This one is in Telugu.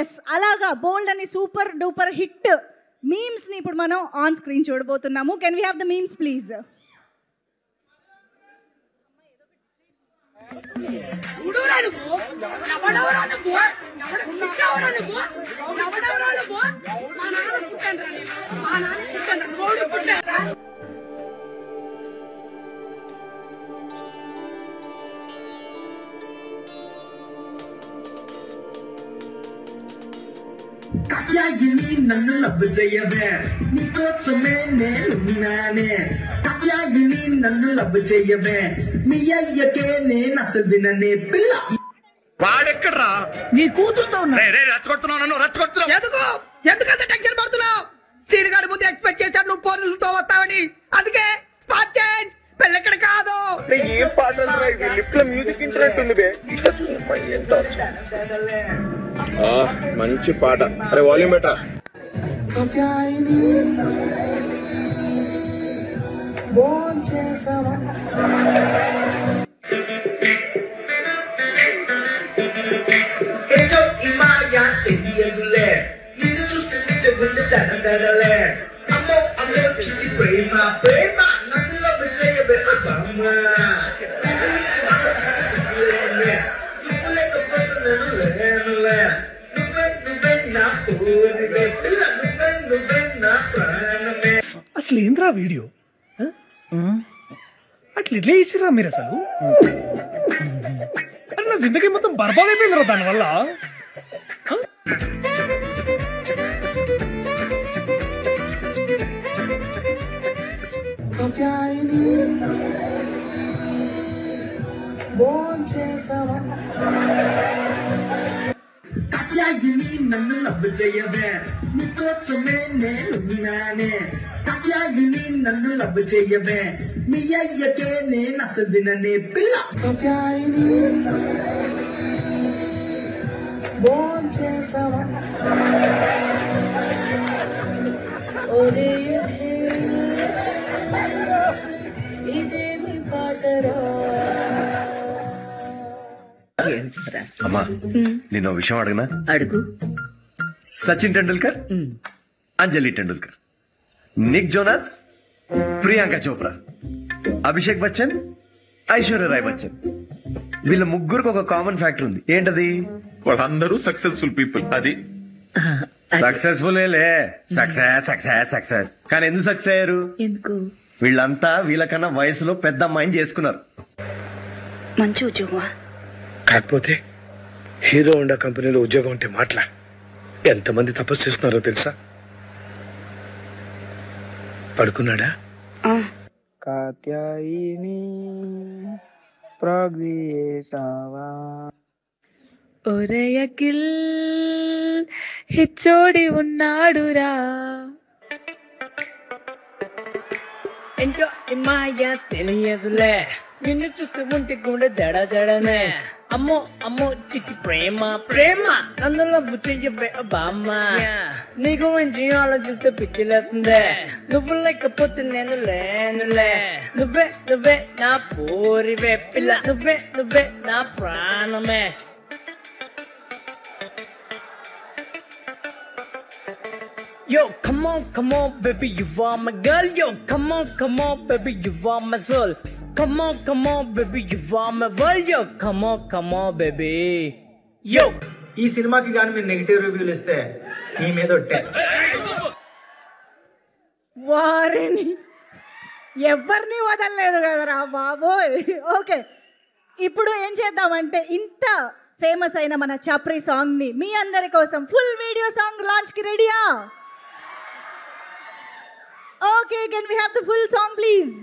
ఎస్ అలాగా బోల్డ్ అని సూపర్ డూపర్ హిట్ మీమ్స్ని ఇప్పుడు మనం ఆన్ స్క్రీన్ చూడబోతున్నాము. Can we have the memes please? Katyayani నన్ను లవ్ చేయవే నీకోసమే నేనున్నానే. కాత్యాయని నన్ను లవ్ చేయవే మీ అయ్యకే నేను అసలు విననే పిల్ల. వాడెక్కడ్రా? నీ కూతురుతో రెచ్చగొడుతున్నావు నన్ను, రెచ్చగొడుతున్నావు. ఎందుకంత టెన్షన్ పడుతున్నావు? సీనిగాడి ముందు ఎక్స్పెక్ట్ చేశాడు నువ్వు పోలీసులతో వస్తావని, అందుకే స్పాట్ చేంజ్. పెళ్ళెక్కడ కాదు. ఏం పాట లిఫ్ట్ లో మ్యూజిక్ ఇచ్చినట్టుంది బే. మంచి పాట. అరే వాల్యూమ్ బెటా. తెలియదులే నిన్ను చూస్తుంటే గుండె దడదడలే. అమ్మో అమ్మో చిచి ప్రేమ ప్రేమ నన్ను లవ్ చేయవే బామ్మ. నువ్వు లేకపోతే నేను లేనులే. నువ్వే నువ్వే నా పూరివే పిల్ల, నువ్వే నువ్వే నా ప్రాణమే. అసలు ఏంద్రా వీడియో? అట్లా ఇట్లా ఇచ్చిరా మీరు అసలు? అరే నా జిందగీ మొత్తం బర్బాద్ అయిపోయిందిరా దానివల్ల. కాత్యాయని నన్ను లవ్ చేయవే నీకోసమే నేనున్నానే. కాత్యాయని నన్ను లవ్ చేయవే మీ అయ్యకే నేను అసలు విననే పిల్ల. కాత్యాయని అమ్మా నేను విషయం అడగనా? అడుగు. సచిన్ టెండూల్కర్, అంజలి టెండూల్కర్, నిక్ జోనాస్, ప్రియాంక చోప్రా, అభిషేక్ బచ్చన్, ఐశ్వర్య రాయ్ బచ్చన్, వీళ్ళ ముగ్గురికి ఒక కామన్ ఫ్యాక్టర్ ఉంది. ఏంటది? వాళ్ళందరూ సక్సెస్ఫుల్ పీపుల్. అది సక్సెస్ఫుల్ సక్సెస్ సక్సెస్ సక్సెస్. కానీ ఎందుకు సక్సెస్ అయ్యారు? ఎందుకు? వీళ్ళంతా వీళ్ళకన్నా వయసులో పెద్ద అమ్మాయిని చేసుకున్నారు. మంచి ఉద్యోగమా? కాకపోతే హీరో హోండా కంపెనీలో ఉద్యోగం అంటే మాటలా? ఎంతమంది తపస్సు చేస్తున్నారో తెలుసా? పడుకున్నాడా? కాత్యాయిని ప్రాగ్దియేసావా ఒరయకిల్ హిచ్చోడి ఉన్నాడురా. ఏంటో మాయ తెలియదులే నిన్ను చూస్తూ ఉంటే కూడా దడ దడనే. అమ్మో అమ్మో చిట్టి ప్రేమ ప్రేమ నన్ను లవ్ చెయ్యవే బామ్మ. నీ గురించి ఆలోచిస్తే పిచ్చిలేస్తుంది. నువ్వు లేకపోతే నేను లేనులే. నువ్వే నువ్వే నా పూరివే పిల్ల, నువ్వే నువ్వే నా ప్రాణమే. Yo, come on, baby, you are my girl. Yo, come on, baby, you are my soul. Come on, baby, you are my world. Yo, come on, baby. Yo, ఈ సినిమాకి కానీ మీరు నెగిటివ్ రివ్యూలు ఇస్తే నీ మీద ఒట్టే. వారిని ఎవరిని వదలలేదు కదరా బాబోయ్. ఓకే, ఇప్పుడు ఏం చేద్దామంటే ఇంత ఫేమస్ అయిన మన చప్రీ సాంగ్ని మీ అందరి కోసం ఫుల్ వీడియో సాంగ్ లాంచ్కి రెడీయా? Okay, can we have the full song please?